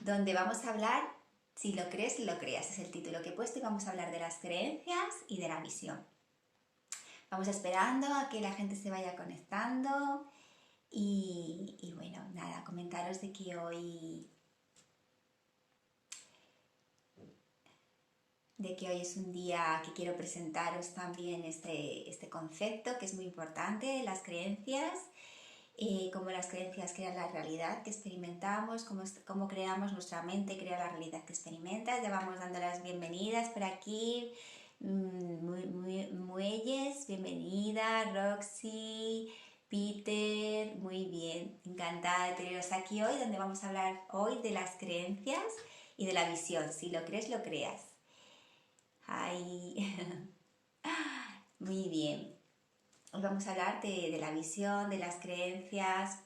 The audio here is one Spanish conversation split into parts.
donde vamos a hablar, si lo crees, lo creas, es el título que he puesto, y vamos a hablar de las creencias y de la visión. Vamos esperando a que la gente se vaya conectando y bueno, nada, comentaros de que hoy es un día que quiero presentaros también este concepto que es muy importante, las creencias, cómo las creencias crean la realidad que experimentamos, cómo creamos nuestra mente, crea la realidad que experimentas. Ya vamos dando las bienvenidas por aquí. Muelles, bienvenida, Roxy, Peter, muy bien, encantada de teneros aquí hoy, donde vamos a hablar hoy de las creencias y de la visión. Si lo crees, lo creas. Ay, muy bien. Hoy vamos a hablar de la visión, de las creencias,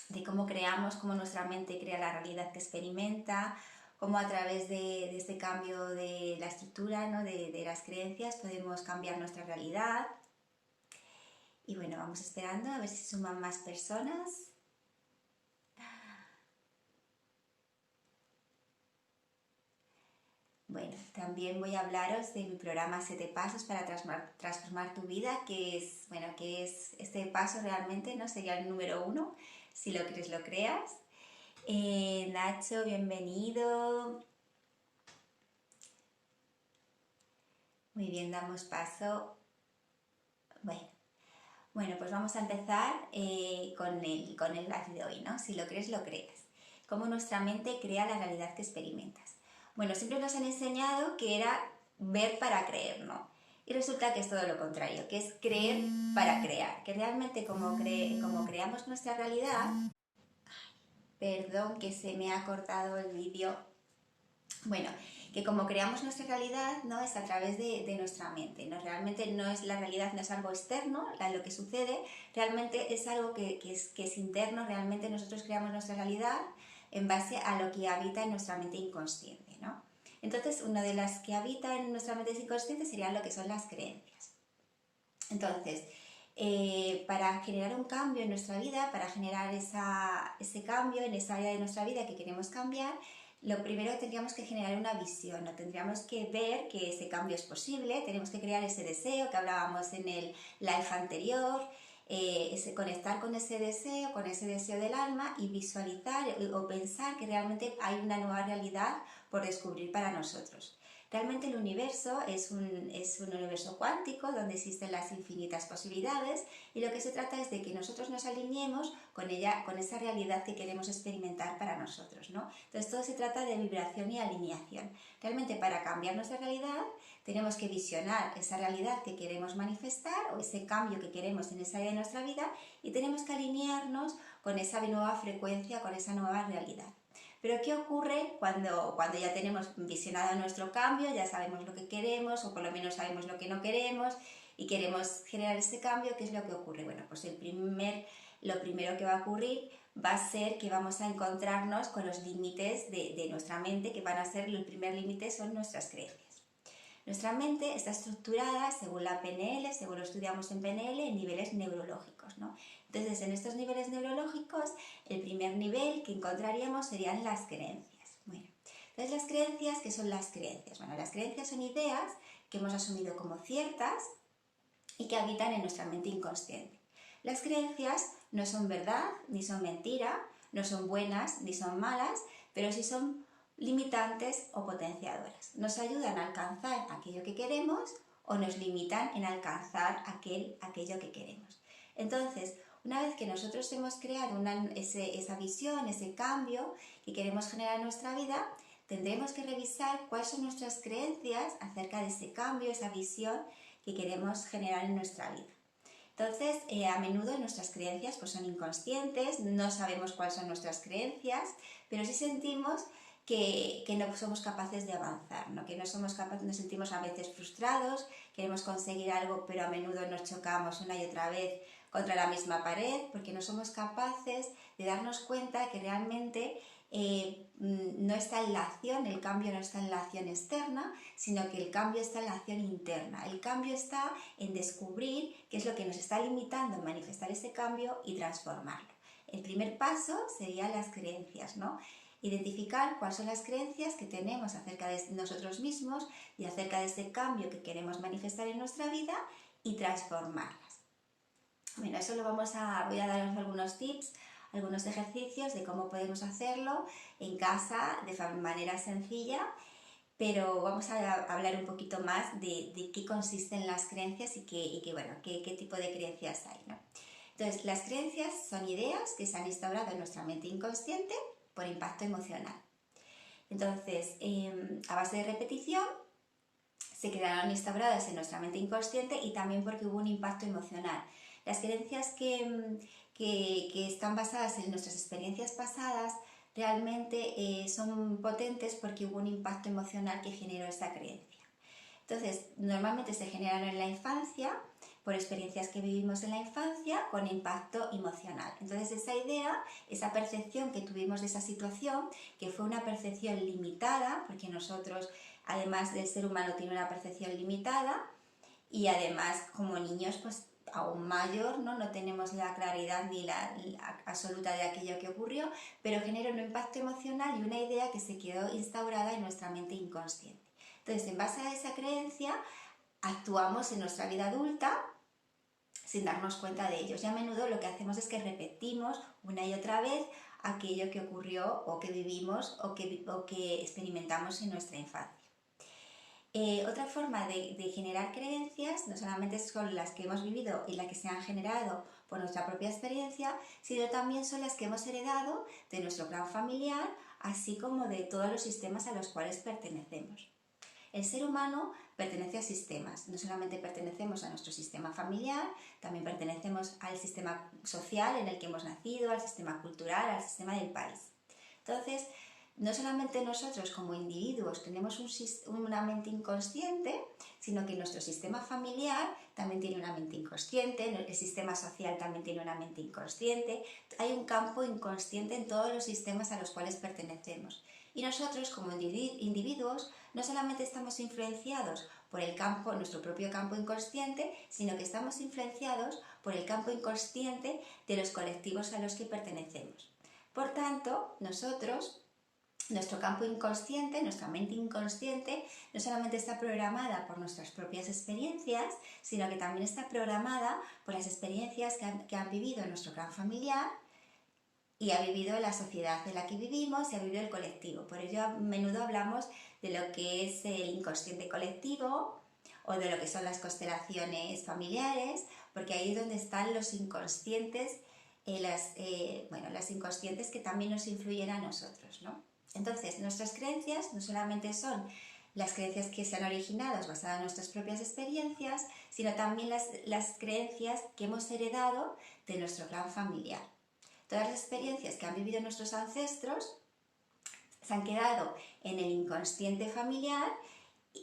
de cómo creamos, cómo nuestra mente crea la realidad que experimenta, cómo a través de este cambio de la estructura, ¿no? de las creencias podemos cambiar nuestra realidad. Y bueno, vamos esperando a ver si suman más personas. Bueno, también voy a hablaros de mi programa 7 pasos para transformar tu vida, que es este paso realmente, ¿no? Sería el número 1, si lo crees, lo creas. Nacho, bienvenido. Muy bien, damos paso. Bueno, pues vamos a empezar con el live de hoy, ¿no? Si lo crees, lo creas. Cómo nuestra mente crea la realidad que experimentas. Bueno, siempre nos han enseñado que era ver para creer, ¿no? Y resulta que es todo lo contrario, que es creer para crear. Que realmente como creamos nuestra realidad... Perdón que se me ha cortado el vídeo. Bueno, que como creamos nuestra realidad, ¿no? Es a través de nuestra mente, ¿no? Realmente no es la realidad, no es algo externo, lo que sucede, realmente es algo que es interno, realmente nosotros creamos nuestra realidad en base a lo que habita en nuestra mente inconsciente, ¿no? Entonces, una de las que habita en nuestra mente inconsciente serían lo que son las creencias. Entonces, para generar un cambio en nuestra vida, para generar ese cambio en esa área de nuestra vida que queremos cambiar, lo primero tendríamos que generar una visión, ¿no? Tendríamos que ver que ese cambio es posible, tenemos que crear ese deseo que hablábamos en el live anterior, conectar con ese deseo del alma y visualizar o pensar que realmente hay una nueva realidad por descubrir para nosotros. Realmente el universo es un universo cuántico donde existen las infinitas posibilidades y lo que se trata es de que nosotros nos alineemos con esa realidad que queremos experimentar para nosotros, ¿no? Entonces todo se trata de vibración y alineación. Realmente para cambiar nuestra realidad tenemos que visionar esa realidad que queremos manifestar o ese cambio que queremos en esa área de nuestra vida y tenemos que alinearnos con esa nueva frecuencia, con esa nueva realidad. Pero ¿qué ocurre cuando ya tenemos visionado nuestro cambio, ya sabemos lo que queremos o por lo menos sabemos lo que no queremos y queremos generar ese cambio? ¿Qué es lo que ocurre? Bueno, pues lo primero que va a ocurrir va a ser que vamos a encontrarnos con los límites de nuestra mente, que van a ser, el primer límite son nuestras creencias. Nuestra mente está estructurada, según la PNL, según lo estudiamos en PNL, en niveles neurológicos, ¿no? Entonces, en estos niveles neurológicos, el primer nivel que encontraríamos serían las creencias. Bueno, entonces las creencias, ¿qué son las creencias? Bueno, las creencias son ideas que hemos asumido como ciertas y que habitan en nuestra mente inconsciente. Las creencias no son verdad ni son mentira, no son buenas ni son malas, pero sí son limitantes o potenciadoras. Nos ayudan a alcanzar aquello que queremos o nos limitan en alcanzar aquello que queremos. Entonces, una vez que nosotros hemos creado esa visión, ese cambio que queremos generar en nuestra vida, tendremos que revisar cuáles son nuestras creencias acerca de ese cambio, esa visión que queremos generar en nuestra vida. Entonces, a menudo nuestras creencias pues, son inconscientes, no sabemos cuáles son nuestras creencias, pero sí sentimos que no somos capaces de avanzar, ¿no? Que no somos capaces, nos sentimos a veces frustrados, queremos conseguir algo, pero a menudo nos chocamos una y otra vez contra la misma pared, porque no somos capaces de darnos cuenta que realmente no está en la acción, el cambio no está en la acción externa, sino que el cambio está en la acción interna. El cambio está en descubrir qué es lo que nos está limitando en manifestar ese cambio y transformarlo. El primer paso serían las creencias, ¿no? identificar cuáles son las creencias que tenemos acerca de nosotros mismos y acerca de este cambio que queremos manifestar en nuestra vida y transformarlas. Bueno, eso voy a daros algunos tips, algunos ejercicios de cómo podemos hacerlo en casa de manera sencilla, pero vamos a hablar un poquito más de qué consisten las creencias y qué tipo de creencias hay, ¿no? Entonces, las creencias son ideas que se han instaurado en nuestra mente inconsciente por impacto emocional. Entonces, a base de repetición, se quedaron instauradas en nuestra mente inconsciente y también porque hubo un impacto emocional. Las creencias que están basadas en nuestras experiencias pasadas realmente son potentes porque hubo un impacto emocional que generó esa creencia. Entonces, normalmente se generan en la infancia por experiencias que vivimos en la infancia con impacto emocional. Entonces, esa idea, esa percepción que tuvimos de esa situación, que fue una percepción limitada, porque nosotros, además del ser humano, tiene una percepción limitada, y además, como niños, pues aún mayor, no tenemos la claridad ni la absoluta de aquello que ocurrió, pero genera un impacto emocional y una idea que se quedó instaurada en nuestra mente inconsciente. Entonces, en base a esa creencia, actuamos en nuestra vida adulta sin darnos cuenta de ellos. Y a menudo lo que hacemos es que repetimos una y otra vez aquello que ocurrió o que vivimos o que experimentamos en nuestra infancia. Otra forma de generar creencias no solamente son las que hemos vivido y las que se han generado por nuestra propia experiencia, sino también son las que hemos heredado de nuestro clan familiar, así como de todos los sistemas a los cuales pertenecemos. El ser humano pertenece a sistemas, no solamente pertenecemos a nuestro sistema familiar, también pertenecemos al sistema social en el que hemos nacido, al sistema cultural, al sistema del país. Entonces, no solamente nosotros como individuos tenemos una mente inconsciente, sino que nuestro sistema familiar también tiene una mente inconsciente, el sistema social también tiene una mente inconsciente, hay un campo inconsciente en todos los sistemas a los cuales pertenecemos. Y nosotros como individuos no solamente estamos influenciados por nuestro propio campo inconsciente, sino que estamos influenciados por el campo inconsciente de los colectivos a los que pertenecemos. Por tanto, nuestro campo inconsciente, nuestra mente inconsciente, no solamente está programada por nuestras propias experiencias, sino que también está programada por las experiencias que han vivido nuestro clan familiar y ha vivido la sociedad en la que vivimos y ha vivido el colectivo. Por ello, a menudo hablamos de lo que es el inconsciente colectivo o de lo que son las constelaciones familiares, porque ahí es donde están los inconscientes, las inconscientes que también nos influyen a nosotros, ¿no? Entonces, nuestras creencias no solamente son las creencias que se han originado basadas en nuestras propias experiencias, sino también las creencias que hemos heredado de nuestro clan familiar. Todas las experiencias que han vivido nuestros ancestros se han quedado en el inconsciente familiar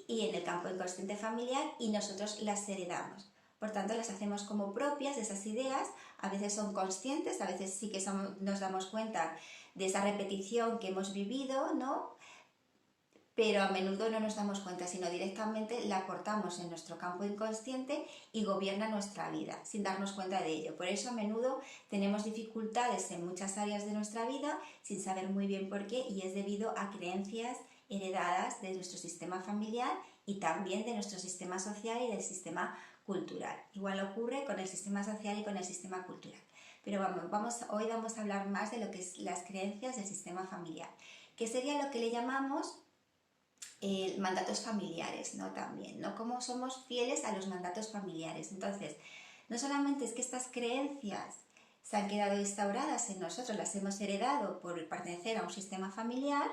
y en el campo inconsciente familiar y nosotros las heredamos. Por tanto, las hacemos como propias, esas ideas, a veces son conscientes, a veces sí que nos damos cuenta de esa repetición que hemos vivido, ¿no? Pero a menudo no nos damos cuenta, sino directamente la aportamos en nuestro campo inconsciente y gobierna nuestra vida, sin darnos cuenta de ello. Por eso a menudo tenemos dificultades en muchas áreas de nuestra vida sin saber muy bien por qué, y es debido a creencias heredadas de nuestro sistema familiar y también de nuestro sistema social y del sistema cultural. Igual ocurre con el sistema social y con el sistema cultural. Pero hoy vamos a hablar más de lo que es las creencias del sistema familiar, que sería lo que le llamamos mandatos familiares, ¿no? También, ¿no? Cómo somos fieles a los mandatos familiares. Entonces, no solamente es que estas creencias se han quedado instauradas en nosotros, las hemos heredado por pertenecer a un sistema familiar,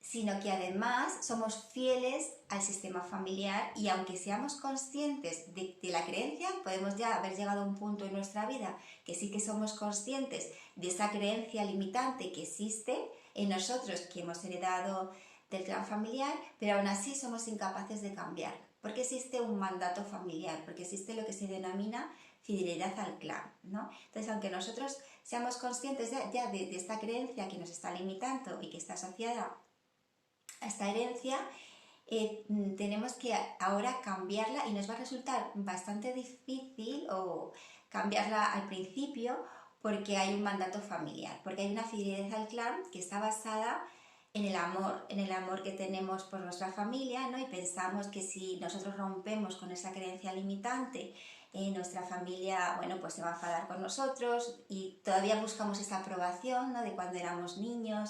sino que además somos fieles al sistema familiar, y aunque seamos conscientes de la creencia, podemos ya haber llegado a un punto en nuestra vida que sí que somos conscientes de esa creencia limitante que existe en nosotros, que hemos heredado del clan familiar, pero aún así somos incapaces de cambiar, porque existe un mandato familiar, porque existe lo que se denomina fidelidad al clan, ¿no? Entonces, aunque nosotros seamos conscientes ya de esta creencia que nos está limitando y que está asociada a esta herencia, tenemos que ahora cambiarla, y nos va a resultar bastante difícil o cambiarla al principio, porque hay un mandato familiar, porque hay una fidelidad al clan que está basada en el amor que tenemos por nuestra familia, ¿no? Y pensamos que si nosotros rompemos con esa creencia limitante, nuestra familia, bueno, pues se va a enfadar con nosotros y todavía buscamos esa aprobación, ¿no? De cuando éramos niños.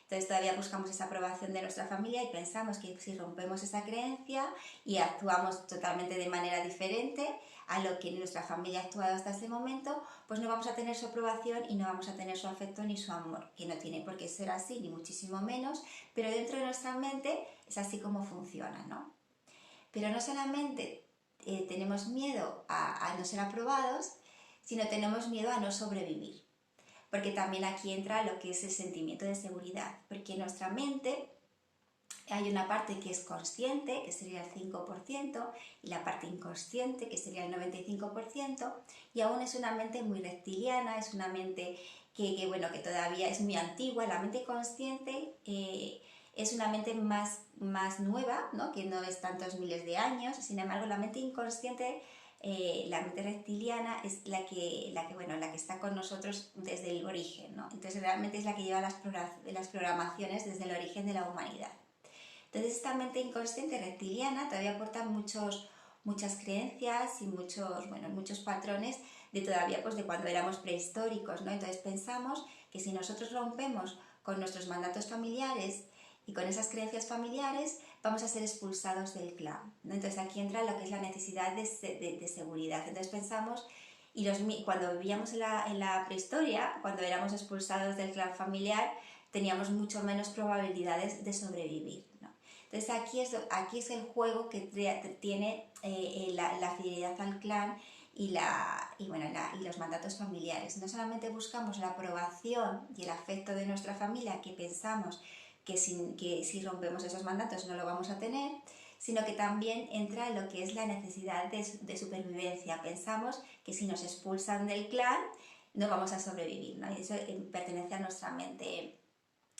Entonces todavía buscamos esa aprobación de nuestra familia y pensamos que si rompemos esa creencia y actuamos totalmente de manera diferente a lo que nuestra familia ha actuado hasta ese momento, pues no vamos a tener su aprobación y no vamos a tener su afecto ni su amor, que no tiene por qué ser así, ni muchísimo menos, pero dentro de nuestra mente es así como funciona, ¿no? Pero no solamente tenemos miedo a no ser aprobados, sino tenemos miedo a no sobrevivir. Porque también aquí entra lo que es el sentimiento de seguridad, porque en nuestra mente hay una parte que es consciente, que sería el 5%, y la parte inconsciente, que sería el 95%, y aún es una mente muy reptiliana, es una mente bueno, que todavía es muy antigua. La mente consciente es una mente más nueva, ¿no? Que no es tantos miles de años. Sin embargo, la mente inconsciente, la mente reptiliana, es bueno, la que está con nosotros desde el origen, ¿no? Entonces realmente es la que lleva las programaciones desde el origen de la humanidad. Entonces esta mente inconsciente reptiliana todavía aporta muchas creencias y muchos patrones de todavía, pues, de cuando éramos prehistóricos, ¿no? Entonces pensamos que si nosotros rompemos con nuestros mandatos familiares y con esas creencias familiares, vamos a ser expulsados del clan, ¿no? Entonces aquí entra lo que es la necesidad de seguridad. Entonces pensamos, cuando vivíamos en la prehistoria, cuando éramos expulsados del clan familiar, teníamos mucho menos probabilidades de sobrevivir, ¿no? Entonces aquí es el juego que tiene la fidelidad al clan y los mandatos familiares. No solamente buscamos la aprobación y el afecto de nuestra familia, que pensamos que si rompemos esos mandatos no lo vamos a tener, sino que también entra lo que es la necesidad de supervivencia. Pensamos que si nos expulsan del clan no vamos a sobrevivir, ¿no? Y eso pertenece a nuestra mente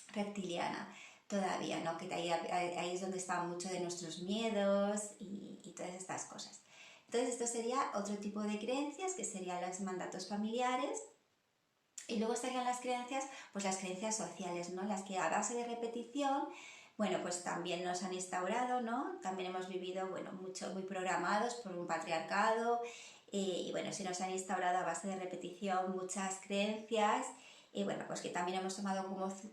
reptiliana todavía, ¿no? Que ahí es donde están muchos de nuestros miedos y todas estas cosas. Entonces esto sería otro tipo de creencias, que serían los mandatos familiares. Y luego estarían las creencias, pues las creencias sociales, ¿no? Las que a base de repetición, bueno, pues también nos han instaurado, ¿no? También hemos vivido, bueno, muy programados por un patriarcado, y bueno, se nos han instaurado a base de repetición muchas creencias, y bueno, pues que también hemos tomado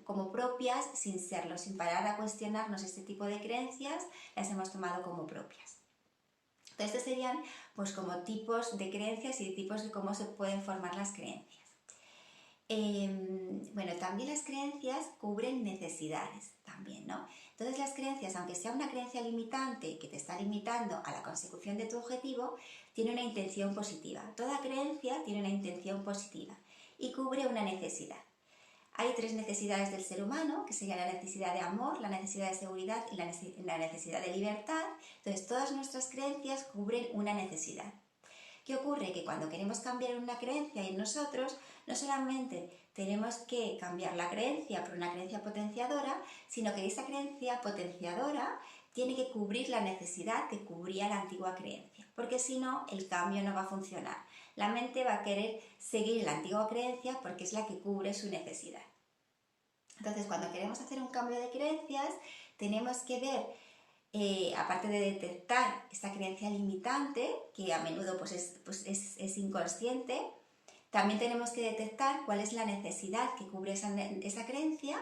como propias, sin serlo, sin parar a cuestionarnos este tipo de creencias, las hemos tomado como propias. Entonces estos serían, pues, como tipos de creencias y tipos de cómo se pueden formar las creencias. Bueno, también las creencias cubren necesidades también, ¿no? Entonces las creencias, aunque sea una creencia limitante que te está limitando a la consecución de tu objetivo, tiene una intención positiva. Toda creencia tiene una intención positiva y cubre una necesidad. Hay tres necesidades del ser humano, que serían la necesidad de amor, la necesidad de seguridad y la necesidad de libertad. Entonces todas nuestras creencias cubren una necesidad. ¿Qué ocurre? Que cuando queremos cambiar una creencia en nosotros, no solamente tenemos que cambiar la creencia por una creencia potenciadora, sino que esa creencia potenciadora tiene que cubrir la necesidad que cubría la antigua creencia, porque si no, el cambio no va a funcionar. La mente va a querer seguir la antigua creencia porque es la que cubre su necesidad. Entonces, cuando queremos hacer un cambio de creencias, tenemos que ver, aparte de detectar esta creencia limitante, que a menudo pues es inconsciente, también tenemos que detectar cuál es la necesidad que cubre esa creencia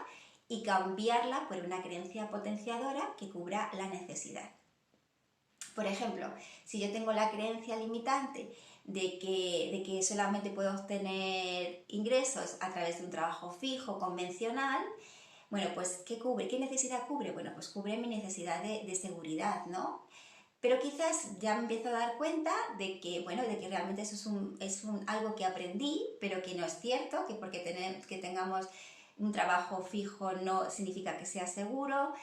y cambiarla por una creencia potenciadora que cubra la necesidad. Por ejemplo, si yo tengo la creencia limitante de que solamente puedo obtener ingresos a través de un trabajo fijo, convencional, bueno, pues ¿qué cubre? ¿Qué necesidad cubre? Bueno, pues cubre mi necesidad de seguridad, ¿no? Pero quizás ya me empiezo a dar cuenta de que realmente eso es algo que aprendí, pero que no es cierto, que porque que tengamos un trabajo fijo no significa que sea seguro.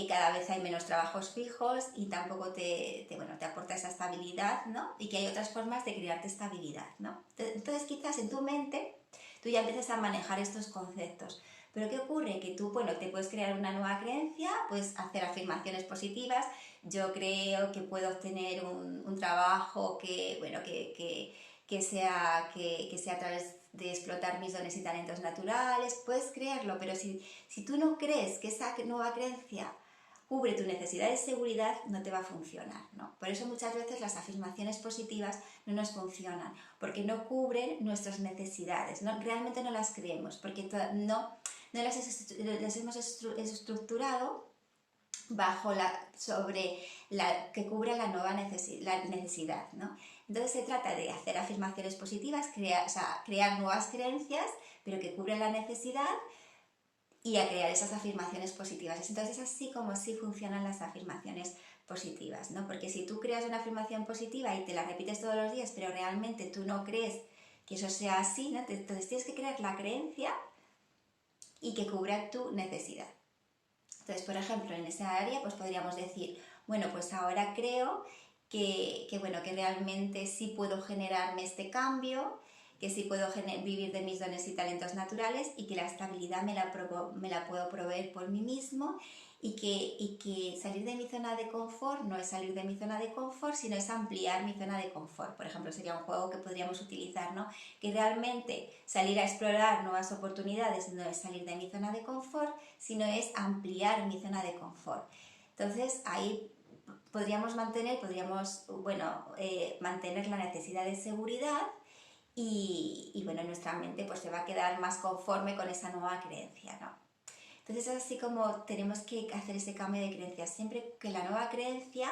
Cada vez hay menos trabajos fijos y tampoco te aporta esa estabilidad, ¿no? Y que hay otras formas de crearte estabilidad, ¿no? Entonces quizás en tu mente tú ya empiezas a manejar estos conceptos. Pero ¿qué ocurre? Que tú, te puedes crear una nueva creencia, puedes hacer afirmaciones positivas. Yo creo que puedo obtener un trabajo que sea a través de explotar mis dones y talentos naturales, puedes creerlo, pero si tú no crees que esa nueva creencia cubre tu necesidad de seguridad, no te va a funcionar, ¿no? Por eso muchas veces las afirmaciones positivas no nos funcionan, porque no cubren nuestras necesidades, ¿no? Realmente no las creemos, porque no las hemos estructurado que cubra la nueva necesidad, ¿no? Entonces se trata de hacer afirmaciones positivas, crear nuevas creencias, pero que cubran la necesidad y a crear esas afirmaciones positivas. Entonces es así como sí funcionan las afirmaciones positivas, ¿no? Porque si tú creas una afirmación positiva y te la repites todos los días, pero realmente tú no crees que eso sea así, ¿no? Entonces tienes que crear la creencia y que cubra tu necesidad. Entonces, por ejemplo, en esa área pues podríamos decir, bueno, pues ahora creo que realmente sí puedo generarme este cambio, que sí puedo vivir de mis dones y talentos naturales y que la estabilidad me la puedo proveer por mí mismo y que salir de mi zona de confort no es salir de mi zona de confort, sino es ampliar mi zona de confort. Por ejemplo, sería un juego que podríamos utilizar, ¿no? Que realmente salir a explorar nuevas oportunidades no es salir de mi zona de confort, sino es ampliar mi zona de confort. Entonces, ahí podríamos mantener la necesidad de seguridad y nuestra mente pues se va a quedar más conforme con esa nueva creencia, ¿no? Entonces es así como tenemos que hacer ese cambio de creencias, siempre que la nueva creencia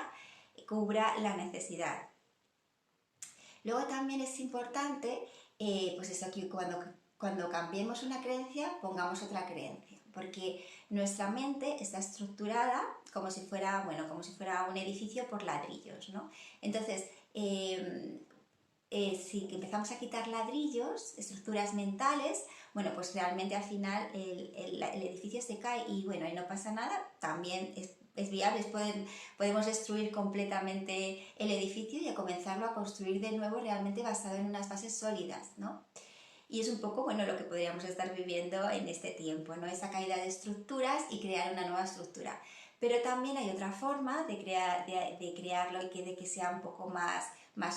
cubra la necesidad. Luego también es importante, pues eso, que cuando cambiemos una creencia, pongamos otra creencia, porque nuestra mente está estructurada como si fuera un edificio por ladrillos, ¿no? Entonces, si empezamos a quitar ladrillos, estructuras mentales, bueno, pues realmente al final el edificio se cae y bueno, y no pasa nada, también es viable, podemos destruir completamente el edificio y a comenzarlo a construir de nuevo realmente basado en unas bases sólidas, ¿no? Y es un poco, bueno, lo que podríamos estar viviendo en este tiempo, ¿no? Esa caída de estructuras y crear una nueva estructura. Pero también hay otra forma de crearlo y de que sea un poco más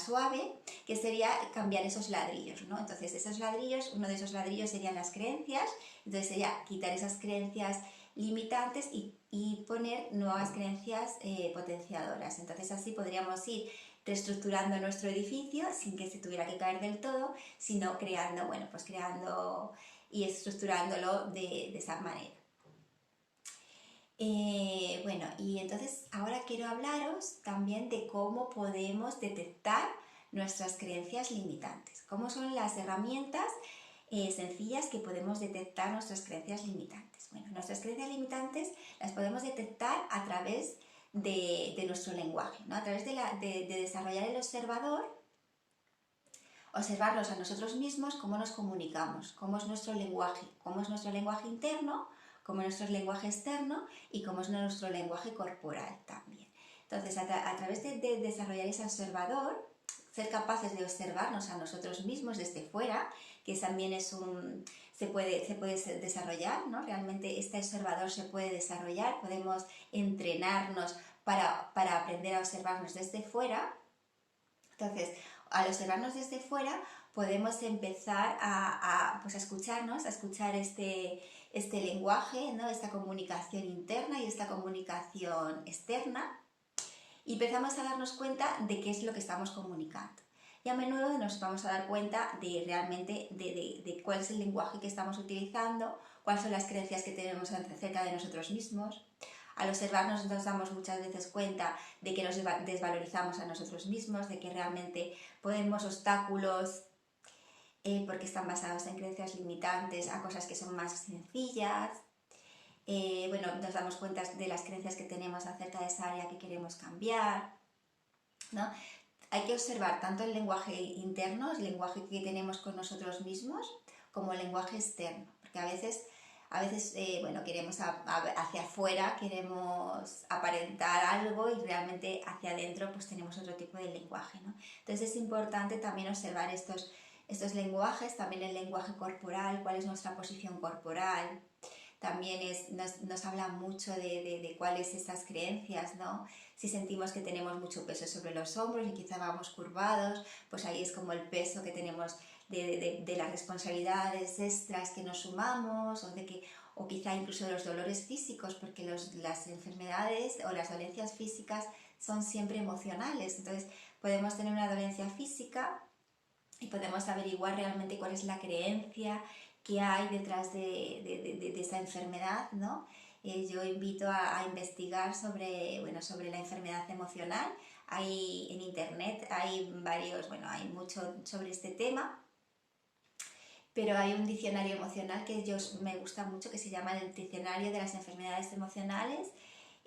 suave, que sería cambiar esos ladrillos, ¿no? Entonces esos ladrillos, uno de esos ladrillos serían las creencias, entonces sería quitar esas creencias limitantes y poner nuevas creencias potenciadoras. Entonces así podríamos ir reestructurando nuestro edificio sin que se tuviera que caer del todo, sino creando y estructurándolo de esa manera. Y entonces ahora quiero hablaros también de cómo podemos detectar nuestras creencias limitantes, cómo son las herramientas sencillas que podemos detectar nuestras creencias limitantes. Bueno, nuestras creencias limitantes las podemos detectar a través de nuestro lenguaje, ¿no? A través de desarrollar el observarnos a nosotros mismos, cómo nos comunicamos, cómo es nuestro lenguaje interno, cómo es nuestro lenguaje externo y cómo es nuestro lenguaje corporal también. Entonces, a través de desarrollar ese observador, ser capaces de observarnos a nosotros mismos desde fuera, que también se puede desarrollar, ¿no? Realmente este observador se puede desarrollar, podemos entrenarnos para aprender a observarnos desde fuera. Entonces, al observarnos desde fuera, podemos empezar a escucharnos, a escuchar este lenguaje, ¿no? Esta comunicación interna y esta comunicación externa, y empezamos a darnos cuenta de qué es lo que estamos comunicando. Y a menudo nos vamos a dar cuenta de realmente de cuál es el lenguaje que estamos utilizando, cuáles son las creencias que tenemos acerca de nosotros mismos. Al observarnos nos damos muchas veces cuenta de que nos desvalorizamos a nosotros mismos, de que realmente ponemos obstáculos porque están basados en creencias limitantes a cosas que son más sencillas. Nos damos cuenta de las creencias que tenemos acerca de esa área que queremos cambiar, ¿no? Hay que observar tanto el lenguaje interno, el lenguaje que tenemos con nosotros mismos, como el lenguaje externo, porque a veces queremos hacia afuera, queremos aparentar algo y realmente hacia adentro pues tenemos otro tipo de lenguaje, ¿no? Entonces es importante también observar estos lenguajes, también el lenguaje corporal, cuál es nuestra posición corporal. También nos habla mucho de cuáles esas creencias, ¿no? Si sentimos que tenemos mucho peso sobre los hombros y quizá vamos curvados, pues ahí es como el peso que tenemos, de las responsabilidades extras que nos sumamos o quizá incluso de los dolores físicos, porque las enfermedades o las dolencias físicas son siempre emocionales. Entonces podemos tener una dolencia física y podemos averiguar realmente cuál es la creencia que hay detrás de esa enfermedad, ¿no? Yo invito a investigar sobre la enfermedad emocional. En internet hay hay mucho sobre este tema, pero hay un diccionario emocional me gusta mucho, que se llama el Diccionario de las Enfermedades Emocionales,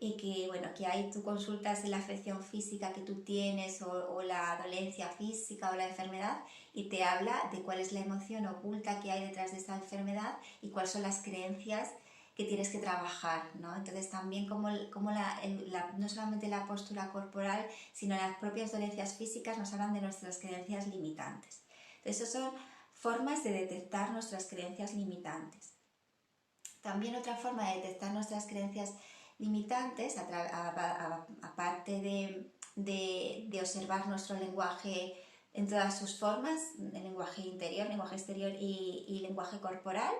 y que ahí tú consultas la afección física que tú tienes o la dolencia física o la enfermedad, y te habla de cuál es la emoción oculta que hay detrás de esa enfermedad y cuáles son las creencias que tienes que trabajar, ¿no? Entonces también no solamente la postura corporal, sino las propias dolencias físicas nos hablan de nuestras creencias limitantes. Entonces, esas son formas de detectar nuestras creencias limitantes. También otra forma de detectar nuestras creencias limitantes, aparte de observar nuestro lenguaje en todas sus formas, el lenguaje interior, lenguaje exterior y lenguaje corporal,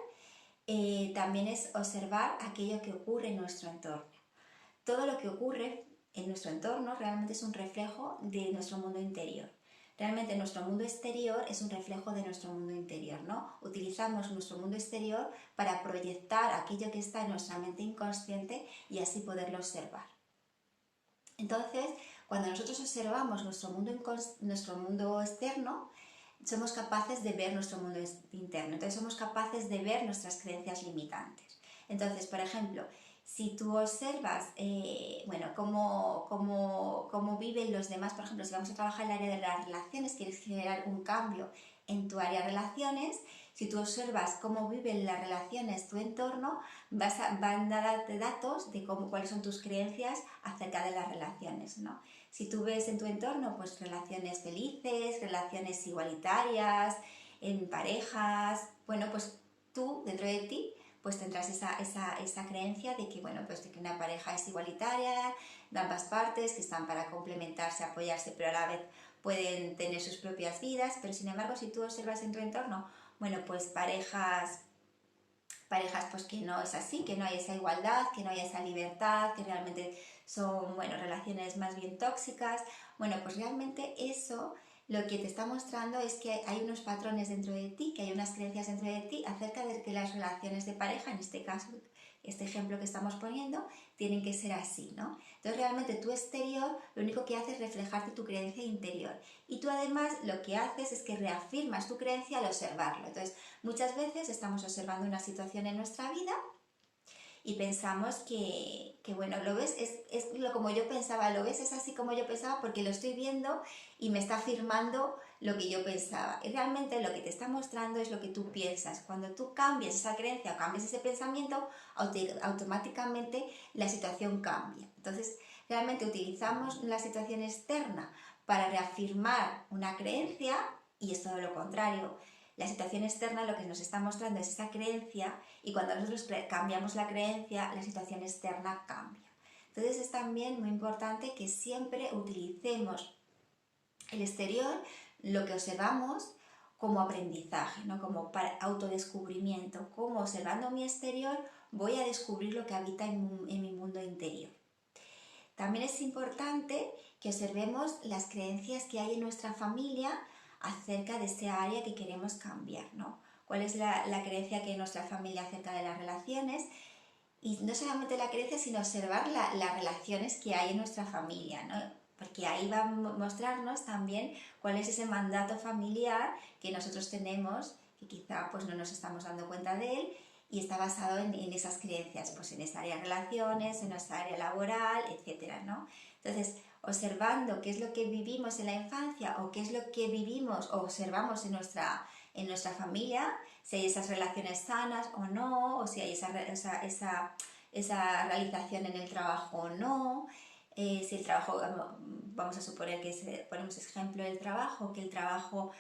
también es observar aquello que ocurre en nuestro entorno. Todo lo que ocurre en nuestro entorno realmente es un reflejo de nuestro mundo interior. Realmente nuestro mundo exterior es un reflejo de nuestro mundo interior, ¿no? Utilizamos nuestro mundo exterior para proyectar aquello que está en nuestra mente inconsciente y así poderlo observar. Entonces, cuando nosotros observamos nuestro mundo externo, somos capaces de ver nuestro mundo interno. Entonces, somos capaces de ver nuestras creencias limitantes. Entonces, por ejemplo, si tú observas cómo viven los demás, por ejemplo, si vamos a trabajar en el área de las relaciones, quieres generar un cambio en tu área de relaciones, si tú observas cómo viven las relaciones tu entorno, van a darte datos de cuáles son tus creencias acerca de las relaciones, ¿no? Si tú ves en tu entorno pues relaciones felices, relaciones igualitarias, en parejas, pues tú dentro de ti pues tendrás esa creencia de que, de que una pareja es igualitaria, de ambas partes, que están para complementarse, apoyarse, pero a la vez pueden tener sus propias vidas. Pero sin embargo, si tú observas en tu entorno, pues parejas pues que no es así, que no hay esa igualdad, que no hay esa libertad, que realmente son, relaciones más bien tóxicas, pues realmente eso lo que te está mostrando es que hay unos patrones dentro de ti, que hay unas creencias dentro de ti acerca de que las relaciones de pareja, en este caso, este ejemplo que estamos poniendo, tienen que ser así, ¿no? Entonces realmente tu exterior lo único que hace es reflejarte tu creencia interior, y tú además lo que haces es que reafirmas tu creencia al observarlo. Entonces muchas veces estamos observando una situación en nuestra vida y pensamos que lo ves, como yo pensaba, lo ves, es así como yo pensaba porque lo estoy viendo y me está afirmando lo que yo pensaba. Y realmente lo que te está mostrando es lo que tú piensas. Cuando tú cambias esa creencia o cambias ese pensamiento, automáticamente la situación cambia. Entonces, realmente utilizamos la situación externa para reafirmar una creencia, y es todo lo contrario. La situación externa lo que nos está mostrando es esa creencia, y cuando nosotros cambiamos la creencia, la situación externa cambia. Entonces es también muy importante que siempre utilicemos el exterior, lo que observamos, como aprendizaje, ¿no? Como para autodescubrimiento. Como observando mi exterior voy a descubrir lo que habita en mi mundo interior. También es importante que observemos las creencias que hay en nuestra familia acerca de ese área que queremos cambiar, ¿no? ¿Cuál es la creencia que hay en nuestra familia acerca de las relaciones? Y no solamente la creencia, sino observar las relaciones que hay en nuestra familia, ¿no? Porque ahí va a mostrarnos también cuál es ese mandato familiar que nosotros tenemos, que quizá pues no nos estamos dando cuenta de él, y está basado en esas creencias, pues en esa área de relaciones, en nuestra área laboral, etcétera, ¿no? Entonces, observando qué es lo que vivimos en la infancia o qué es lo que vivimos o observamos en nuestra familia, si hay esas relaciones sanas o no, o si hay esa realización en el trabajo o no, si el trabajo, vamos a suponer que ponemos ejemplo del trabajo, que el trabajo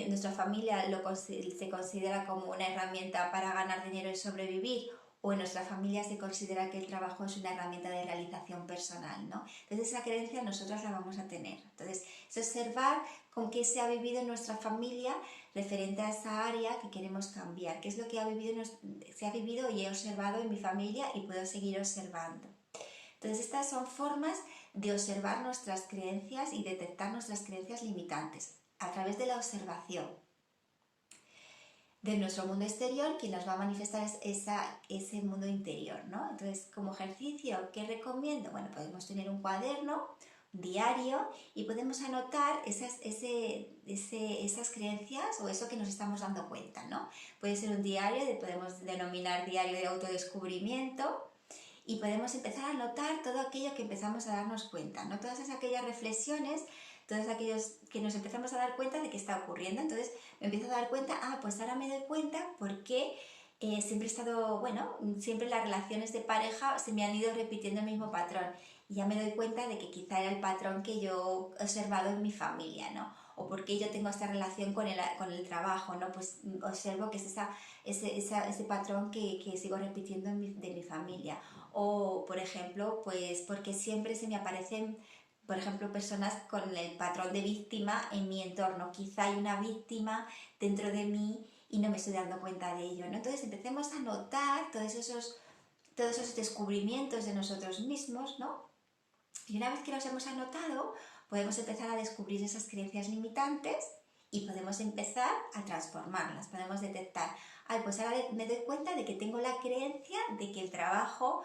nuestra familia se considera como una herramienta para ganar dinero y sobrevivir, o en nuestra familia se considera que el trabajo es una herramienta de realización personal, ¿no? Entonces esa creencia nosotros la vamos a tener. Entonces es observar con qué se ha vivido en nuestra familia referente a esa área que queremos cambiar, qué es lo que se ha vivido y he observado en mi familia y puedo seguir observando. Entonces estas son formas de observar nuestras creencias y detectar nuestras creencias limitantes a través de la observación de nuestro mundo exterior. Quien nos va a manifestar es ese mundo interior, ¿no? Entonces, como ejercicio, ¿qué recomiendo? Bueno, podemos tener un cuaderno, un diario, y podemos anotar esas creencias o eso que nos estamos dando cuenta, ¿no? Puede ser un diario, podemos denominar diario de autodescubrimiento, y podemos empezar a anotar todo aquello que empezamos a darnos cuenta, ¿no? Todas aquellas reflexiones, todos aquellos que nos empezamos a dar cuenta de qué está ocurriendo. Entonces me empiezo a dar cuenta, pues ahora me doy cuenta porque siempre he estado, bueno, siempre las relaciones de pareja se me han ido repitiendo el mismo patrón. Y ya me doy cuenta de que quizá era el patrón que yo he observado en mi familia, ¿no? O porque yo tengo esta relación con el trabajo, ¿no? Pues observo que es ese patrón que sigo repitiendo de mi familia. O, por ejemplo, pues porque siempre se me aparecen, por ejemplo, personas con el patrón de víctima en mi entorno. Quizá hay una víctima dentro de mí y no me estoy dando cuenta de ello, ¿no? Entonces empecemos a notar todos esos descubrimientos de nosotros mismos, ¿no? Y una vez que los hemos anotado, podemos empezar a descubrir esas creencias limitantes y podemos empezar a transformarlas. Podemos detectar, pues ahora me doy cuenta de que tengo la creencia de que el trabajo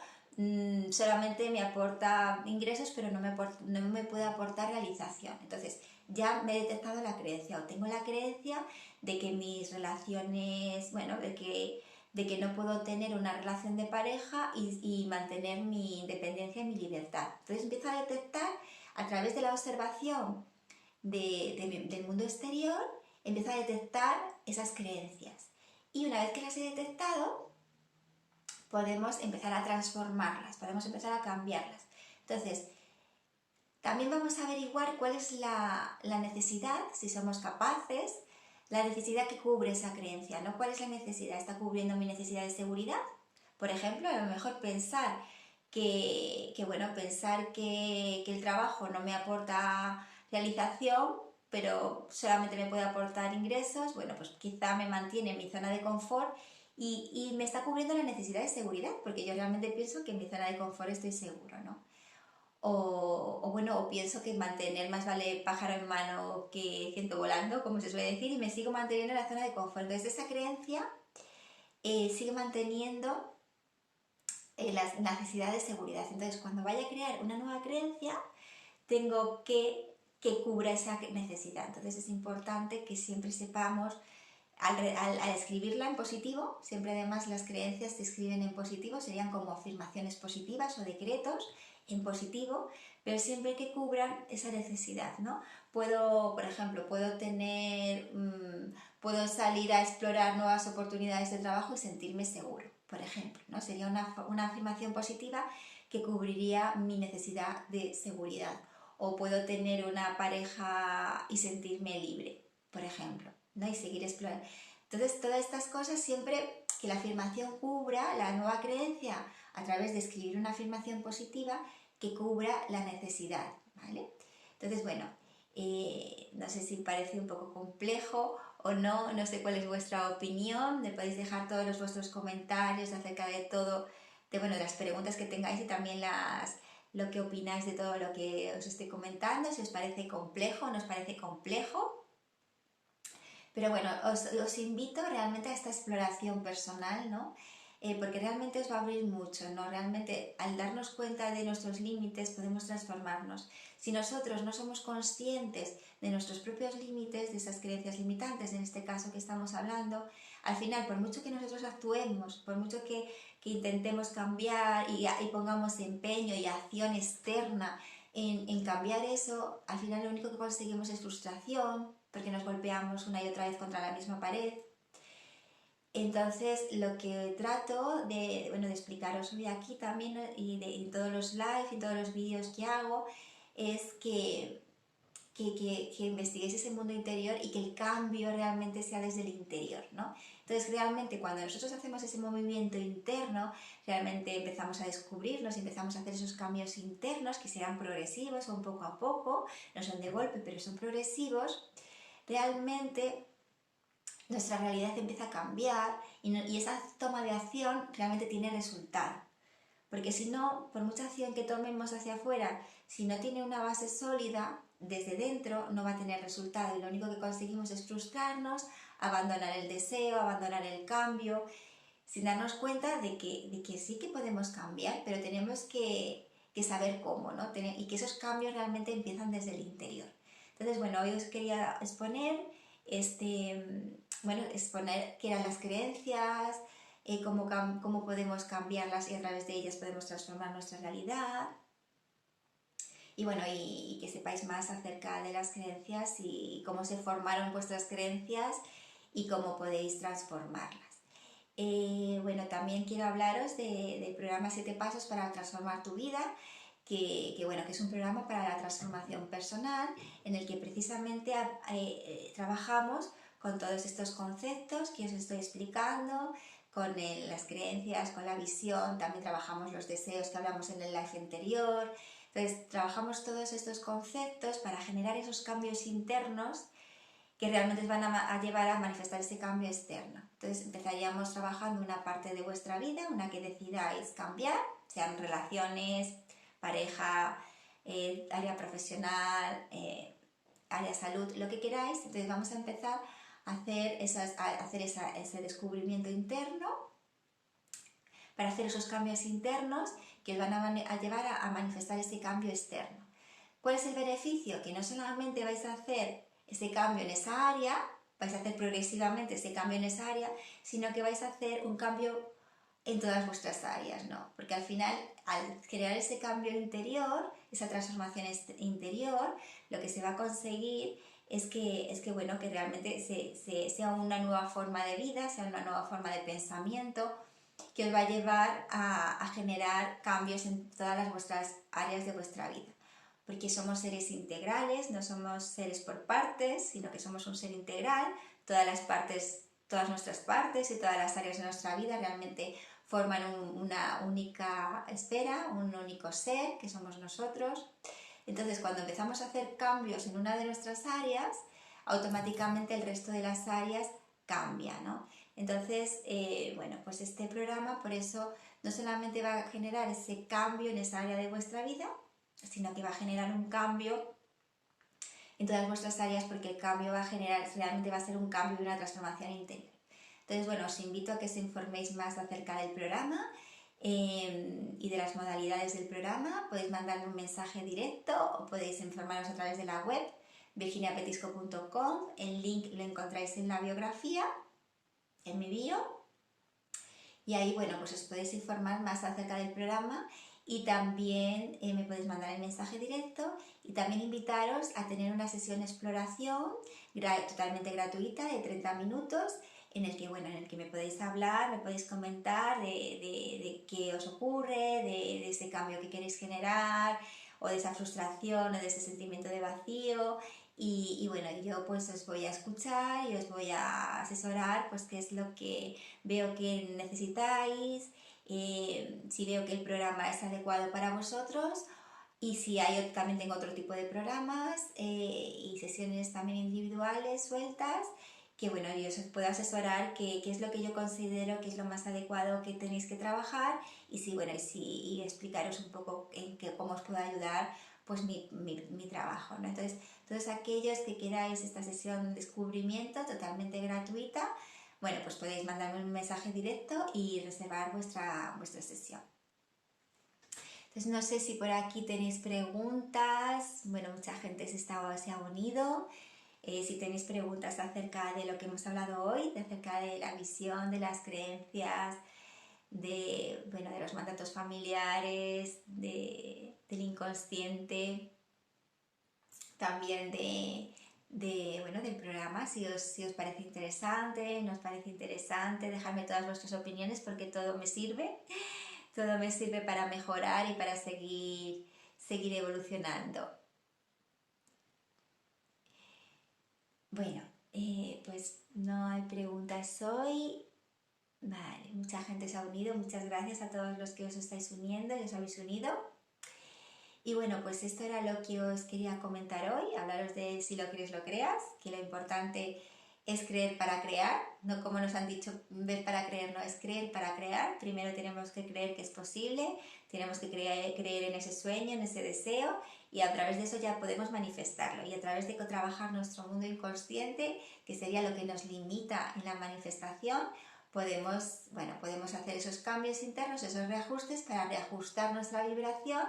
solamente me aporta ingresos, pero no me puede aportar realización. Entonces ya me he detectado la creencia, o tengo la creencia de que mis relaciones, bueno, de que no puedo tener una relación de pareja y mantener mi independencia y mi libertad. Entonces empiezo a detectar a través de la observación del mundo exterior, empiezo a detectar esas creencias. Y una vez que las he detectado, podemos empezar a transformarlas, podemos empezar a cambiarlas. Entonces, también vamos a averiguar cuál es la necesidad, si somos capaces, la necesidad que cubre esa creencia, ¿no? ¿Cuál es la necesidad? ¿Está cubriendo mi necesidad de seguridad? Por ejemplo, a lo mejor pensar que el trabajo no me aporta realización, pero solamente me puede aportar ingresos, bueno, pues quizá me mantiene en mi zona de confort y me está cubriendo la necesidad de seguridad, porque yo realmente pienso que en mi zona de confort estoy seguro, ¿no? O pienso que mantener más vale pájaro en mano que ciento volando, como se suele decir, y me sigo manteniendo en la zona de confort. Entonces esa creencia sigue manteniendo la necesidad de seguridad. Entonces cuando vaya a crear una nueva creencia, tengo que cubra esa necesidad. Entonces es importante que siempre sepamos, al escribirla en positivo, siempre además las creencias se escriben en positivo, serían como afirmaciones positivas o decretos en positivo, pero siempre que cubran esa necesidad, ¿no? Por ejemplo, puedo salir a explorar nuevas oportunidades de trabajo y sentirme seguro, por ejemplo, ¿no? Sería una afirmación positiva que cubriría mi necesidad de seguridad. O puedo tener una pareja y sentirme libre, por ejemplo, ¿no? Y seguir explorando. Entonces, todas estas cosas, siempre que la afirmación cubra la nueva creencia a través de escribir una afirmación positiva que cubra la necesidad, ¿vale? Entonces, bueno, no sé si parece un poco complejo o no, no sé cuál es vuestra opinión, me podéis dejar todos vuestros comentarios acerca de todo, de las preguntas que tengáis y también lo que opináis de todo lo que os estoy comentando, si os parece complejo o no os parece complejo. Pero bueno, os invito realmente a esta exploración personal, ¿no? Porque realmente os va a abrir mucho, ¿no? Realmente al darnos cuenta de nuestros límites podemos transformarnos. Si nosotros no somos conscientes de nuestros propios límites, de esas creencias limitantes, en este caso que estamos hablando, al final, por mucho que nosotros actuemos, por mucho que intentemos cambiar y pongamos empeño y acción externa en cambiar eso, al final lo único que conseguimos es frustración, porque nos golpeamos una y otra vez contra la misma pared. Entonces, lo que trato de explicaros hoy aquí también y en todos los live y todos los vídeos que hago es que que investiguéis ese mundo interior y que el cambio realmente sea desde el interior, ¿no? Entonces realmente cuando nosotros hacemos ese movimiento interno, realmente empezamos a descubrirnos y empezamos a hacer esos cambios internos que serán progresivos, son poco a poco, no son de golpe, pero son progresivos, realmente nuestra realidad empieza a cambiar y esa toma de acción realmente tiene resultado. Porque si no, por mucha acción que tomemos hacia afuera, si no tiene una base sólida, desde dentro no va a tener resultado y lo único que conseguimos es frustrarnos, abandonar el deseo, abandonar el cambio, sin darnos cuenta de que sí que podemos cambiar, pero tenemos que saber cómo, ¿no? Y que esos cambios realmente empiezan desde el interior. Entonces, bueno, hoy os quería exponer qué eran las creencias, cómo podemos cambiarlas y a través de ellas podemos transformar nuestra realidad. Y bueno, y que sepáis más acerca de las creencias y cómo se formaron vuestras creencias y cómo podéis transformarlas. Bueno, también quiero hablaros del programa 7 Pasos para transformar tu vida, que es un programa para la transformación personal en el que precisamente trabajamos con todos estos conceptos que os estoy explicando, con las creencias, con la visión, también trabajamos los deseos que hablamos en el live anterior. Entonces, trabajamos todos estos conceptos para generar esos cambios internos que realmente os van a llevar a manifestar ese cambio externo. Entonces empezaríamos trabajando una parte de vuestra vida, una que decidáis cambiar, sean relaciones, pareja, área profesional, área salud, lo que queráis. Entonces vamos a empezar a hacer ese descubrimiento interno para hacer esos cambios internos que os van a llevar a manifestar ese cambio externo. ¿Cuál es el beneficio? Que no solamente vais a hacer ese cambio en esa área, vais a hacer progresivamente ese cambio en esa área, sino que vais a hacer un cambio en todas vuestras áreas, ¿no? Porque al final, al crear ese cambio interior, esa transformación interior, lo que se va a conseguir es que realmente sea una nueva forma de vida, sea una nueva forma de pensamiento, que os va a llevar a generar cambios en todas vuestras áreas de vuestra vida. Porque somos seres integrales, no somos seres por partes, sino que somos un ser integral. Todas nuestras partes y todas las áreas de nuestra vida realmente forman una única esfera, un único ser, que somos nosotros. Entonces, cuando empezamos a hacer cambios en una de nuestras áreas, automáticamente el resto de las áreas cambia, ¿no? Entonces, pues este programa, por eso, no solamente va a generar ese cambio en esa área de vuestra vida, sino que va a generar un cambio en todas vuestras áreas, porque el cambio realmente va a ser un cambio y una transformación interior. Entonces, bueno, os invito a que os informéis más acerca del programa y de las modalidades del programa. Podéis mandarme un mensaje directo o podéis informaros a través de la web virginiapetisco.com. El link lo encontráis en la biografía, en mi bio. Y ahí, pues os podéis informar más acerca del programa y también me podéis mandar el mensaje directo y también invitaros a tener una sesión de exploración totalmente gratuita de 30 minutos en el que me podéis hablar, me podéis comentar de qué os ocurre, de ese cambio que queréis generar o de esa frustración o de ese sentimiento de vacío. Y yo pues os voy a escuchar y os voy a asesorar pues qué es lo que veo que necesitáis, si veo que el programa es adecuado para vosotros y si también tengo otro tipo de programas y sesiones también individuales sueltas que yo os puedo asesorar qué es lo que yo considero que es lo más adecuado que tenéis que trabajar y explicaros un poco cómo os puedo ayudar pues mi trabajo, ¿no? Entonces, todos aquellos que queráis esta sesión de descubrimiento totalmente gratuita, pues podéis mandarme un mensaje directo y reservar vuestra sesión. Entonces, no sé si por aquí tenéis preguntas. Mucha gente se ha unido. Si tenéis preguntas acerca de lo que hemos hablado hoy, acerca de la visión, de las creencias, de los mandatos familiares, del inconsciente, también del programa, si os parece interesante, no os parece interesante, dejadme todas vuestras opiniones porque todo me sirve para mejorar y para seguir evolucionando. Bueno, pues no hay preguntas hoy. Vale, mucha gente se ha unido. Muchas gracias a todos los que os estáis uniendo y os habéis unido. Y bueno, pues esto era lo que os quería comentar hoy, hablaros de si lo crees, lo creas, que lo importante es creer para crear, no como nos han dicho, ver para creer, no es creer para crear. Primero tenemos que creer que es posible, tenemos que creer en ese sueño, en ese deseo, y a través de eso ya podemos manifestarlo. Y a través de trabajar nuestro mundo inconsciente, que sería lo que nos limita en la manifestación, podemos hacer esos cambios internos, esos reajustes para reajustar nuestra vibración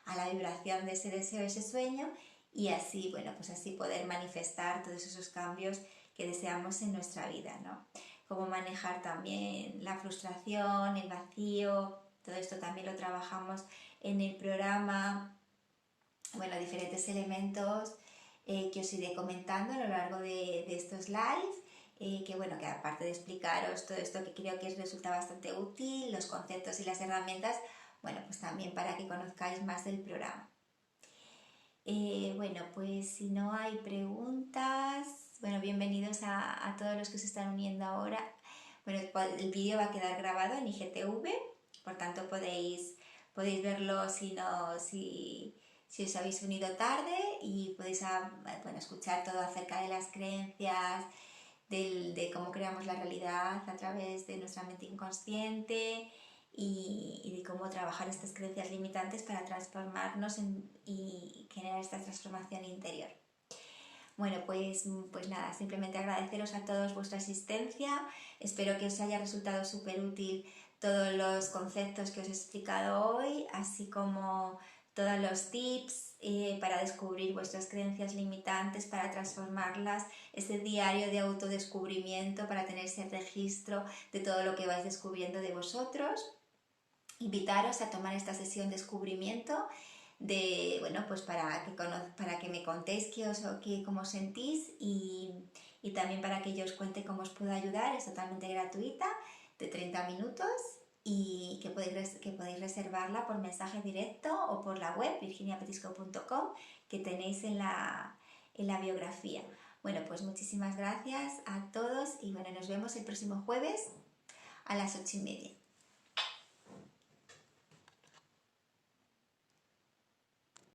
a la vibración de ese deseo, ese sueño, y así, bueno, pues así poder manifestar todos esos cambios que deseamos en nuestra vida, ¿no? Cómo manejar también la frustración, el vacío, todo esto también lo trabajamos en el programa, bueno, diferentes elementos que os iré comentando a lo largo de estos lives. Que bueno, que aparte de explicaros todo esto que creo que os resulta bastante útil, los conceptos y las herramientas, bueno, pues también para que conozcáis más del programa. Bueno, pues si no hay preguntas, bueno, bienvenidos a todos los que se están uniendo ahora. Bueno, el vídeo va a quedar grabado en IGTV, por tanto podéis verlo si os habéis unido tarde, y podéis escuchar todo acerca de las creencias, de cómo creamos la realidad a través de nuestra mente inconsciente, y de cómo trabajar estas creencias limitantes para transformarnos y generar esta transformación interior. Bueno, pues nada, simplemente agradeceros a todos vuestra asistencia. Espero que os haya resultado súper útil todos los conceptos que os he explicado hoy, así como todos los tips para descubrir vuestras creencias limitantes, para transformarlas, ese diario de autodescubrimiento para tener ese registro de todo lo que vais descubriendo de vosotros. Invitaros a tomar esta sesión de descubrimiento pues para que me contéis cómo os sentís, y también para que yo os cuente cómo os puedo ayudar. Es totalmente gratuita, de 30 minutos, y que podéis reservarla por mensaje directo o por la web virginiapetisco.com, que tenéis en la biografía. Bueno, pues muchísimas gracias a todos, y bueno, nos vemos el próximo jueves a las 8:30.